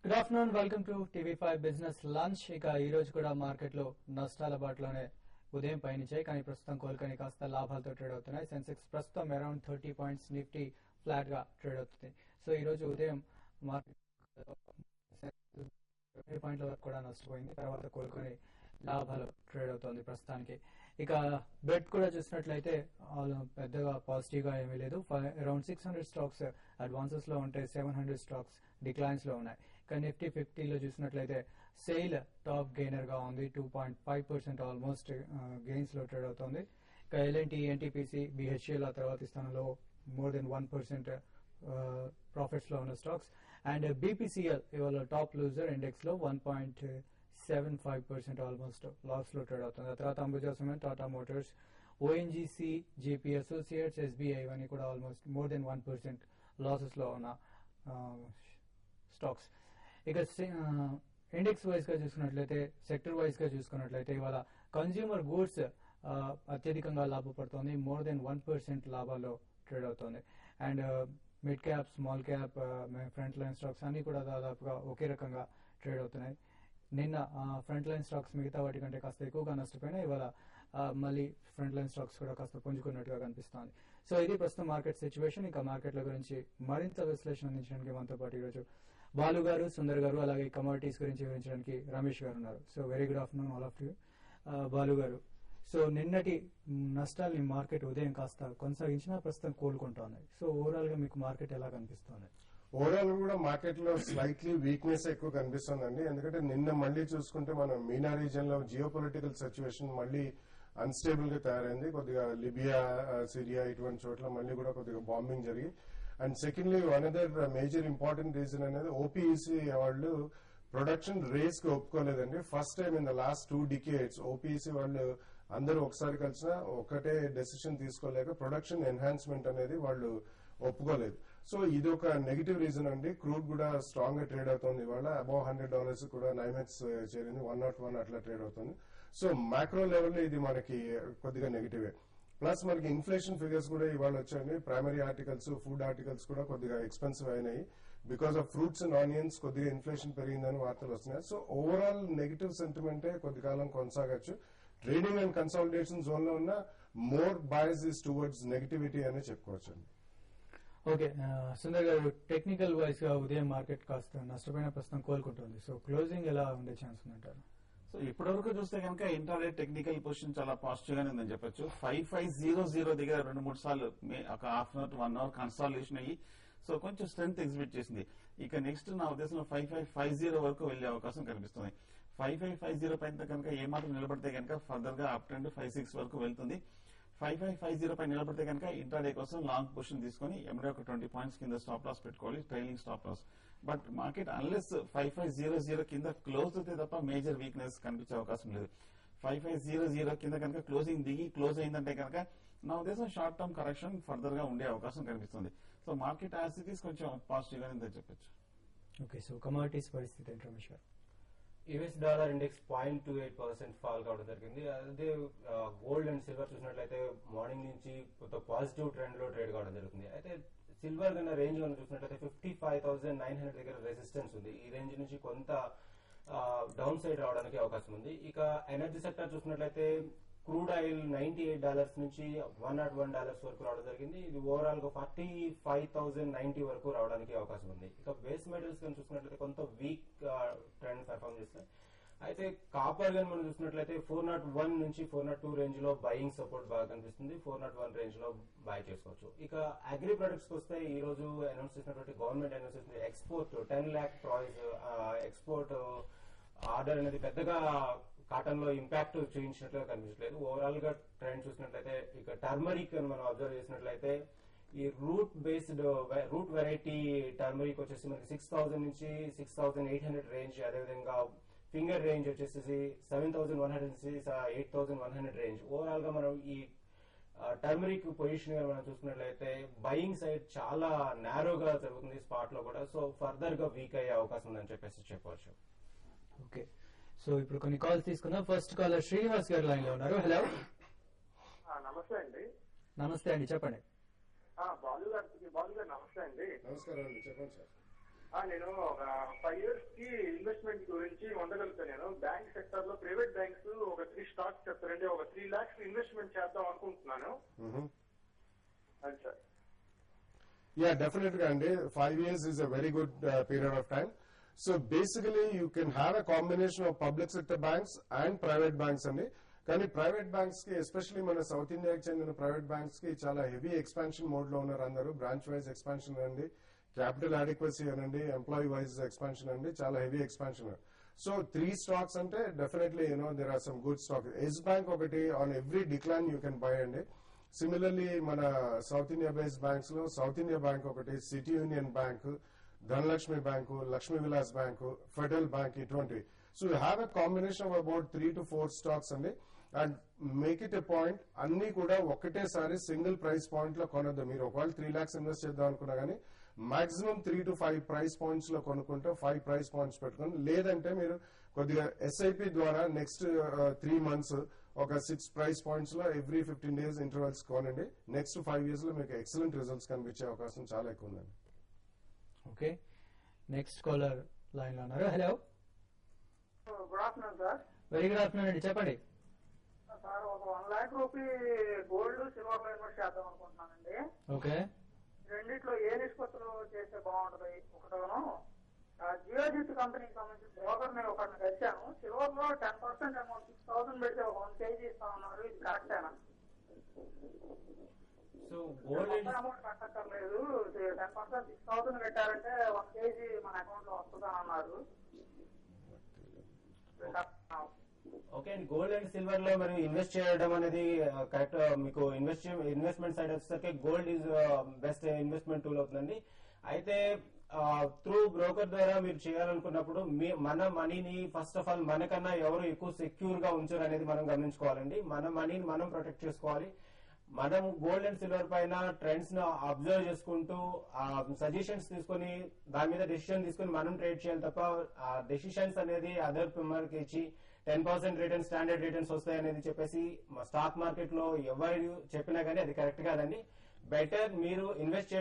Good afternoon, welcome to TV5 business lunch. ఇక ఈ రోజు కూడా మార్కెట్ లో నష్టాల బాటలోనే ఉదయం పయనించాయి, కానీ ప్రస్తుతం కోలుకొని కాస్త లాభాలతో ట్రేడ్ అవుతున్నాయి. సెన్సెక్స్ ప్రస్తుతం అరౌండ్ 30 పాయింట్స్, నిఫ్టీ ఫ్లాట్ గా ట్రేడ్ అవుతుంది. సో ఈ రోజు ఉదయం మార్కెట్ 20 పాయింట్ల వరకు కూడా నష్టపోయింది, తర్వాత కోలుకొని లాభాలు ట్రేడ్ అవుతుంది ప్రస్తుతానికి. ఇక బెట్ కూడా చూసినట్లయితే పెద్దగా పాజిటివ్ గా ఏమీ లేదు. అరౌండ్ 600 స్టాక్స్ అడ్వాన్సెస్ లో ఉంటే 700 స్టాక్స్ డిక్లైన్స్ లో ఉన్నాయి. ఇక నిఫ్టీ 50లో చూసినట్లయితే సెయిల్ టాప్ గెయినర్ గా ఉంది, 2.5% ఆల్మోస్ట్ గెయిన్స్ లో ట్రేడ్ అవుతుంది. ఇక ఎల్ఎన్టీ, ఎన్టీపీసీ, బిహెచ్ఎల్ ఆ తర్వాతి స్థానంలో మోర్ దెన్ 1% ప్రాఫిట్స్ లో ఉన్న స్టాక్స్. అండ్ బీపీసీఎల్ ఇవాళ టాప్ లూజర్, ఇండెక్స్ లో 1.75% ఆల్మోస్ట్ లాస్ లో ట్రేడ్ అవుతుంది. ఆ తర్వాత Ambuja cement, Tata Motors, ONGC, JP associates, SBI ఇవన్నీ కూడా ఆల్మోస్ట్ మోర్ దెన్ 1% లాసెస్ లో ఉన్న స్టాక్స్. ఇక ఇండెక్స్ వైజ్ గా చూసుకున్నట్లయితే, సెక్టర్ వైజ్ గా చూసుకున్నట్లయితే ఇవాళ కన్స్యూమర్ గూడ్స్ అత్యధికంగా లాభపడుతోంది, మోర్ దెన్ 1% లాభాల్లో ట్రేడ్ అవుతోంది. And mid cap, small cap, front line stocks అన్ని కూడా దాదాపుగా ఒకే రకంగా ట్రేడ్ అవుతున్నాయి. నిన్న ఫ్రంట్ లైన్ స్టాక్స్ మిగతా వాటి కంటే కాస్త ఎక్కువగా నష్టపోయినా ఇవాళ మళ్ళీ ఫ్రంట్ లైన్ స్టాక్స్ కూడా కాస్త పుంజుకున్నట్టుగా కనిపిస్తోంది. సో ఇది ప్రస్తుతం మార్కెట్ సిచ్యువేషన్. ఇంకా మార్కెట్ల గురించి మరింత విశ్లేషణ అందించడానికి మనతో పాటు ఈరోజు బాలు గారు, సుందర్ గారు, అలాగే కమోడిటీస్ గురించి వివరించడానికి రమేష్ గారు ఉన్నారు. So very good afternoon all of you. Balu గారు, సో నిన్నటి నష్టాల్ని మార్కెట్ ఉదయం కాస్త కొనసాగించినా ప్రస్తుతం కోలుకుంటోంది. సో ఓవరాల్ గా మీకు మార్కెట్ ఎలా కనిపిస్తోంది? ఓవరాల్ కూడా మార్కెట్ లో స్లైట్లీ వీక్నెస్ ఎక్కువ కనిపిస్తుందండి. ఎందుకంటే నిన్న మళ్ళీ చూసుకుంటే మనం మీనా రీజియన్ లో జియో పొలిటికల్ సిచ్యువేషన్ మళ్ళీ అన్స్టేబుల్ గా తయారైంది. కొద్దిగా లిబియా, సిరియా ఇటువంటి చోట్ల మళ్ళీ కూడా కొద్దిగా బాంబింగ్ జరిగి, and secondly another major important reason అనేది ఓపీఈసీ వాళ్ళు ప్రొడక్షన్ రేస్ కి ఒప్పుకోలేదండి. First time in the last 2 decades OPEC వాళ్ళు అందరూ ఒకసారి కలిసినా ఒకటే డెసిషన్ తీసుకోలేక ప్రొడక్షన్ ఎన్హాన్స్మెంట్ అనేది వాళ్ళు ఒప్పుకోలేదు. సో ఇది ఒక నెగిటివ్ రీజన్ అండి. క్రూడ్ కూడా స్ట్రాంగ్ గా ట్రేడ్ అవుతుంది. ఇవాళ అబౌవ్ $100 కూడా నైమెక్స్ చేరింది, 101 అట్లా ట్రేడ్ అవుతుంది. సో మ్యాక్రో లెవెల్లో ఇది మనకి కొద్దిగా నెగిటివే. ప్లస్ మనకి ఇన్ఫ్లేషన్ ఫిగర్స్ కూడా ఇవాళ వచ్చాయండి. ప్రైమరీ ఆర్టికల్స్, ఫుడ్ ఆర్టికల్స్ కూడా కొద్దిగా ఎక్స్పెన్సివ్ అయినాయి. Because of fruits and onions కొద్దిగా ఇన్ఫ్లేషన్ పెరిగిందని వార్తలు వస్తున్నాయి. సో ఓవరాల్ నెగిటివ్ సెంటిమెంటే కొద్ది కాలం కొనసాగచ్చు. ట్రేడింగ్ అండ్ కన్సాలిడేషన్ జోన్ లో ఉన్న more bias is towards negativity అని చెప్పుకోవచ్చు అండి. ఓకే, సుందర్ గారు, టెక్నికల్ వైజ్ గా ఉదయం మార్కెట్ కాస్త నష్టపోయిన ప్రస్తుతం కోలుకుంటుంది. సో క్లోజింగ్ ఎలా ఉండే ఛాన్స్ ఉందంటారు? సో ఇప్పటి వరకు చూస్తే కనుక ఇంట్రాడే టెక్నికల్ పొజిషన్ చాలా పాజిటివ్ గానే ఉందని చెప్పొచ్చు. 5500 దగ్గర 2-3 సార్లు ఒక half an hour to 1 hour consolidation అయ్యి సో కొంచెం స్ట్రెంత్ ఎగ్జిబిట్ చేసింది. ఇక నెక్స్ట్ నా ఉద్దేశంలో 5550 వరకు వెళ్లే అవకాశం కనిపిస్తుంది. 5550 పైన కనుక ఏమాత్రం నిలబడితే కనుక ఫర్దర్ గా అప్ ట్రెండ్ 56 వరకు వెళ్తుంది. 5550 పై నిలబడితే కనుక ఇంట్రాడే కోసం లాంగ్ పొజిషన్ తీసుకుని ఎమ్మడే ఒక 20 పాయింట్స్ కింద స్టాప్ లాస్ పెట్టుకోవాలి, trailing stop loss. But market unless 5500 కింద క్లోజ్ అయితే తప్ప మేజర్ వీక్నెస్ కనిపించే అవకాశం లేదు. 5500 కింద కనుక క్లోజింగ్ దిగి క్లోజ్ అయిందంటే కనుక నా ఉద్దేశం షార్ట్ టర్మ్ కరెక్షన్ ఫర్దర్ గా ఉండే అవకాశం కనిపిస్తుంది. సో మార్కెట్ యాసిటీస్ కొంచెం పాజిటివ్ గానే ఉందని చెప్పొచ్చు. ఓకే, సో కమోడిటీస్ పరిస్థితి ఏంటి రమేష్ గారు? యుఎస్ డాలర్ ఇండెక్స్ 0.28% ఫాల్ కావడం జరిగింది. అదే గోల్డ్ అండ్ సిల్వర్ చూసినట్లయితే మార్నింగ్ నుంచి కొంత పాజిటివ్ ట్రెండ్ లో ట్రేడ్ కావడం జరుగుతుంది. అయితే సిల్వర్ కన్నా రేంజ్ మనం చూసినట్లయితే 55,900 దగ్గర రెసిస్టెన్స్ ఉంది. ఈ రేంజ్ నుంచి కొంత డౌన్ సైడ్ రావడానికి అవకాశం ఉంది. ఇక ఎనర్జీ సెక్టర్ చూసినట్లయితే క్రూడ్ ఆయిల్ $98 నుంచి $101 వరకు రావడం జరిగింది. ఇది ఓవరాల్ గా 45,090 వరకు రావడానికి అవకాశం ఉంది. ఇక బేస్ మెటల్స్ కానీ చూసినట్లయితే కొంత వీక్ ట్రెండ్ పెర్ఫార్మ్ చేస్తాయి. అయితే కాపర్ కానీ మనం చూసినట్లయితే 401 నుంచి 402 రేంజ్ లో బయింగ్ సపోర్ట్ బాగా కనిపిస్తుంది. 401 రేంజ్ లో బై చేసుకోవచ్చు. ఇక అగ్రి ప్రొడక్ట్స్ వస్తే ఈ రోజు అనౌన్స్ చేసినటువంటి గవర్నమెంట్ అనౌన్స్ చేసిన ఎక్స్పోర్ట్ 10 lakh ట్రాయ్స్ ఎక్స్పోర్ట్ ఆర్డర్ అనేది పెద్దగా కాటన్ లో ఇంపాక్ట్ చూపించినట్లుగా కనిపించలేదు. ఓవరాల్ గా ట్రెండ్ చూసినట్లయితే ఇక టర్మరిక్ అని మనం అబ్జర్వ్ చేసినట్లయితే ఈ రూట్ వెరైటీ టర్మరిక్ వచ్చేసి మనకి 6,000 నుంచి 6,800 రేంజ్, అదేవిధంగా ఫింగర్ రేంజ్ వచ్చేసి 7,100 నుంచి 8,100 రేంజ్. ఓవరాల్ గా మనం ఈ టర్మరిక్ పొజిషన్ గా మనం చూసుకున్నట్లయితే బయింగ్ సైడ్ చాలా నారోగా జరుగుతుంది స్పాట్ లో కూడా. సో ఫర్దర్ గా వీక్ అయ్యే అవకాశం ఉందని చెప్పేసి చెప్పవచ్చు. ఓకే, సో ఇప్పుడు కొన్ని కాల్స్ తీసుకుందాం. ఫస్ట్ కాలర్ శ్రీనివాస్ గారు లైన్ లో ఉన్నారు. హలో, నమస్తే అండి. నమస్తే అండి, చెప్పండి. బాలు గారు నమస్తే అండి. నమస్కారం అండి, చెప్పండి సార్. నేను ఒక 5 years కి పొందగలుగుతాను నేను బ్యాంక్ సెక్టర్ లో ప్రైవేట్ బ్యాంక్స్ ఒక 3 స్టాక్స్ చెప్తారండి. ఒక 3 lakhs ఇన్వెస్ట్మెంట్ చేద్దాం అనుకుంటున్నాను. అది sir. Yeah, definitely, Andy. 5 years is a very good period of time. So basically, you can have a combination of public sector banks and private banks, Andy. కానీ private banks కి especially మన south ఇండియాకి చెందిన private banks కి చాలా heavy expansion mode లో ఉన్నారు అందరూ. బ్రాంచ్ వైజ్ ఎక్స్పాన్షన్ అండి, క్యాపిటల్ అడిక్వసీ అనండి, ఎంప్లాయీ వైజ్ ఎక్స్పాన్షన్ అండి, చాలా హెవీ ఎక్స్పాన్షన్. సో 3 stocks అంటే definitely there are some good stock. Yes Bank ఒకటి on every decline you can buy అండి. సిమిలర్లీ మన సౌత్ ఇండియా బేస్డ్ బ్యాంక్స్ లో South India Bank ఒకటి, City Union Bank, Dhanlaxmi bank, Lakshmi Vilas bank, Federal Bank, ఇటువంటివి. So you have a combination of about 3 to 4 stocks అండి. And make it a point అన్ని కూడా ఒకటేసారి single price point లో కొనొద్దు. మీరు ఒకవేళ 3 lakhs ఇన్వెస్ట్ చేద్దాం అనుకున్నా కానీ మాక్సిమం 3 to 5 ప్రైస్ పాయింట్స్ లో కొనుక్కుంటే 5 ప్రైస్ పాయింట్స్ పెట్టుకుని, లేదంటే మీరు కొద్దిగా ఎస్ఐపి ద్వారా నెక్స్ట్ 3 months ఒక 6 ప్రైస్ పాయింట్స్ లో ఎవ్రీ 15 days ఇంటర్వెల్స్ కొనండి. నెక్స్ట్ 5 years లో మీకు ఎక్సలెంట్ రిజల్ట్స్ కనిపించే అవకాశం చాలా ఎక్కువ ఉందండి. ఓకే, నెక్స్ట్ కాలర్ లైన్ లో ఉన్నారు. Hello, good afternoon sir. Very good afternoon అండి, చెప్పండి. సార్ ఒక 1 lakh రూపీ గోల్డ్ సిల్వర్ లో ఇన్వెస్ట్ చేద్దాం అనుకుంటున్నానండి. ఓకే, రెండిట్లో ఏ నిష్పత్తులు చేస్తే బాగుంటది? ఒకటోను జియోజిత్ కంపెనీకి సంబంధించి బ్రోకర్ ని ఒకరిని కలిశాను. సిల్వర్ లో 10% అమౌంట్ 6,000 పెడితే ఒక 1 kg ఇస్తా ఉన్నారు. ఇది కరెక్టేనా? సో గోల్డ్ అమౌంట్ కట్టక్కర్లేదు, 10% 6,000 పెట్టారంటే 1 kg మన అకౌంట్ లో వస్తుందని అన్నారు. ఓకే అండి, గోల్డ్ అండ్ సిల్వర్ లో మరి ఇన్వెస్ట్ చేయడం అనేది కరెక్ట్. మీకు ఇన్వెస్ట్మెంట్ సైడ్ వచ్చేసరికి gold is best investment tool అవుతుందండి. అయితే త్రూ బ్రోకర్ ద్వారా మీరు చేయాలనుకున్నప్పుడు మన మనీని ఫస్ట్ ఆఫ్ ఆల్ మనకన్నా ఎవరు ఎక్కువ సెక్యూర్ గా ఉంచారు అనేది మనం గమనించుకోవాలండి. మన మనీని మనం ప్రొటెక్ట్ చేసుకోవాలి. మనం గోల్డ్ అండ్ సిల్వర్ పైన ట్రెండ్స్ ను అబ్జర్వ్ చేసుకుంటూ సజెషన్స్ తీసుకుని దాని మీద డెసిషన్ తీసుకుని మనం ట్రేడ్ చేయాలి తప్ప డెసిషన్స్ అనేది అదర్ మెంబర్కి ఇచ్చి 10% రిటర్న్ స్టాండర్డ్ రిటర్న్స్ వస్తాయి అనేది చెప్పేసి స్టాక్ మార్కెట్ లో ఎవరు చెప్పినా కానీ అది కరెక్ట్ కాదండి. బెటర్ మీరు ఇన్వెస్ట్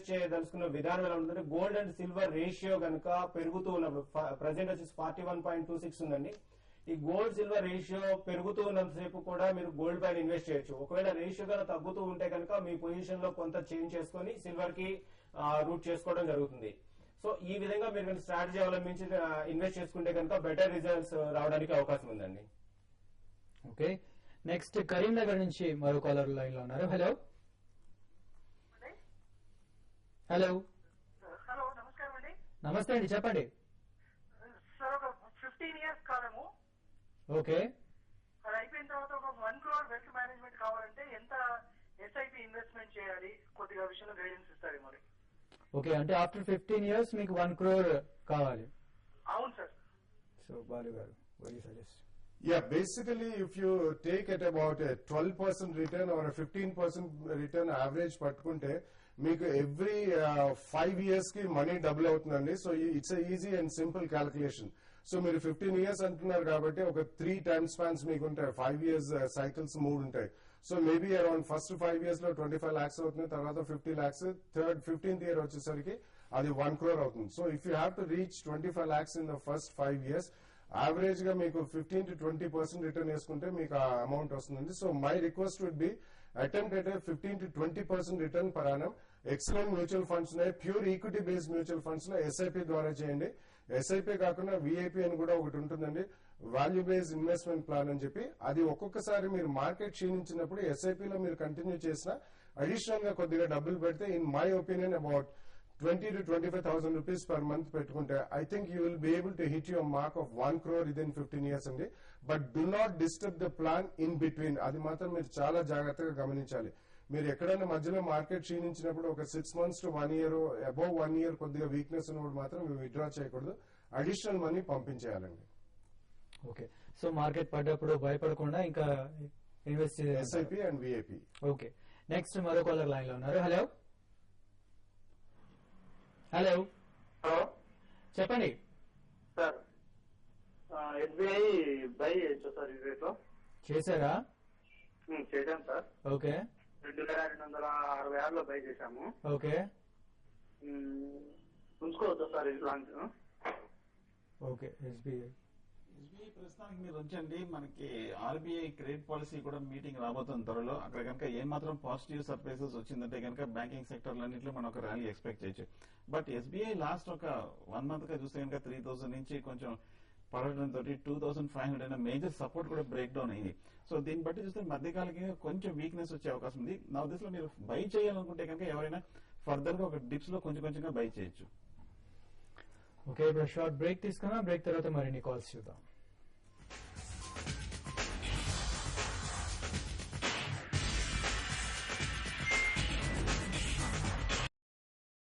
చేయదలుచుకున్న విధానం ఎలా ఉంటుందంటే గోల్డ్ అండ్ సిల్వర్ రేషియో కనుక పెరుగుతూ ఉన్నప్పుడు ప్రజెంట్ వచ్చేసి 41.26 ఉందండి. ఈ గోల్డ్ సిల్వర్ రేషియో పెరుగుతూ ఉన్నంతసేపు కూడా మీరు గోల్డ్ పైన ఇన్వెస్ట్ చేయొచ్చు. ఒకవేళ రేషియో కనుక తగ్గుతూ ఉంటే కనుక మీ పొజిషన్ లో కొంత చేంజ్ చేసుకుని సిల్వర్ కి రూట్ చేసుకోవడం జరుగుతుంది. సో ఈ విధంగా మీరు స్ట్రాటజీ అవలంబించి ఇన్వెస్ట్ చేసుకుంటే కనుక బెటర్ రిజల్ట్స్ రావడానికి అవకాశం ఉందండి. ఓకే, నెక్స్ట్ కరీంనగర్ నుంచి మరో కాలర్ లైన్ లో ఉన్నారు. Hello, hello. హలో, నమస్కారం అండి. నమస్తే అండి, చెప్పండి. సార్ ఒక 15 years కాలము, ఓకే, అది అయిపోయిన తర్వాత ఒక 1 crore వెల్త్ మేనేజ్మెంట్ కావాలంటే ఎంత ఎస్ఐపి ఇన్వెస్ట్మెంట్ చేయాలి? కొద్దిగా విషయంలో గైడెన్స్ ఇస్తారు మరి. ఓకే, అంటే ఆఫ్టర్ 15 years మీకు 1 crore కావాలి. అవును సార్. సో బాలు గారు, what do you suggest? Yeah, basically if you take at about a 12% return or a 15% return average పట్టుకుంటే మీకు ఎవ్రీ 5 years కి మనీ డబుల్ అవుతుందండి. So it's easy and simple calculation. So మీరు 15 years అంటున్నారు కాబట్టి ఒక 3 time spans మీకు ఉంటాయి. 5 years సైకిల్స్ 3 ఉంటాయి. So maybe around first 5 years లో 25 lakhs అవుతుంది, తర్వాత 50 lakhs, థర్డ్ 15th year వచ్చేసరికి అది 1 crore అవుతుంది. So if you have to reach 25 lakhs in the first 5 years, average గా మీకు 15 to 20% రిటర్న్ వేసుకుంటే మీకు ఆ అమౌంట్ వస్తుందండి. So my request would be attempt at 15 to 20% return per annum. Excellent mutual funds ఉన్నాయి, pure equity based mutual funds లో SIP ద్వారా చేయండి. ఎస్ఐపి కాకుండా విఐపి అని కూడా ఒకటి ఉంటుందండి, వాల్యూ బేస్డ్ ఇన్వెస్ట్మెంట్ ప్లాన్ అని చెప్పి. అది ఒక్కొక్కసారి మీరు మార్కెట్ క్షీణించినప్పుడు ఎస్ఐపిలో మీరు కంటిన్యూ చేసిన అడిషనల్ గా కొద్దిగా డబ్బులు పెడితే in my opinion about 20 to 25,000 rupees per month పెట్టుకుంటే I think you will be able to hit your mark of 1 crore within 15 years అండి. But do not disturb the plan in between. అది మాత్రం మీరు చాలా జాగ్రత్తగా గమనించాలి. మీరు ఎక్కడైనా మధ్యలో మార్కెట్ క్షీణించినప్పుడు ఒక 6 months to 1 year, above 1 year కొద్దిగా వీక్నెస్ ఉన్నప్పుడు మాత్రం మీరు విత్డ్రా చేయకూడదు, అడిషనల్ మనీ పంపించేయాలండి. ఓకే, సో మార్కెట్ పడ్డప్పుడు భయపడకుండా ఇంకా invest SIP and VIP. Okay, next మరో కాలర్ లైన్ లో ఉన్నారు. హలో, హలో, హలో, చెప్పండి. సార్ ఎస్బీఐ బై చేయొచ్చు సార్ ఈ రేట్లో? చేశారా? చేశాను సార్. ఓకే, 2266 లో బై చేశాము. ఓకే, ఉంచుకోవద్దా సార్ ఇది లాంచ్? ఓకే, ఎస్బీఐ ఎస్బీఐ ప్రస్తుతానికి మీరు ఉంచండి. మనకి ఆర్బీఐ క్రెడిట్ పాలసీ కూడా మీటింగ్ రాబోతుంది త్వరలో. అక్కడ కనుక ఏమాత్రం పాజిటివ్ సర్ప్రైజెస్ వచ్చిందంటే కనుక బ్యాంకింగ్ సెక్టర్ అన్నింటిలో మనం ఒక ర్యాలీ ఎక్స్పెక్ట్ చేయొచ్చు. బట్ ఎస్బీఐ లాస్ట్ ఒక 1 month గా చూస్తే కనుక 3000 నుంచి కొంచెం పడడంతో 2500 అయిన మేజర్ సపోర్ట్ కూడా బ్రేక్ డౌన్ అయింది. సో దీన్ని బట్టి చూస్తే మధ్యకాలంగా కొంచెం వీక్నెస్ వచ్చే అవకాశం ఉంది. నా ఉద్దేశంలో మీరు బై చేయాలనుకుంటే కనుక ఎవరైనా ఫర్దర్ గా ఒక డిప్స్ లో కొంచెంగా బై చేయొచ్చు. ఓకే, ఇప్పుడు షార్ట్ బ్రేక్ తీసుకున్నా. బ్రేక్ తర్వాత మరిన్ని కాల్స్ చూద్దాం.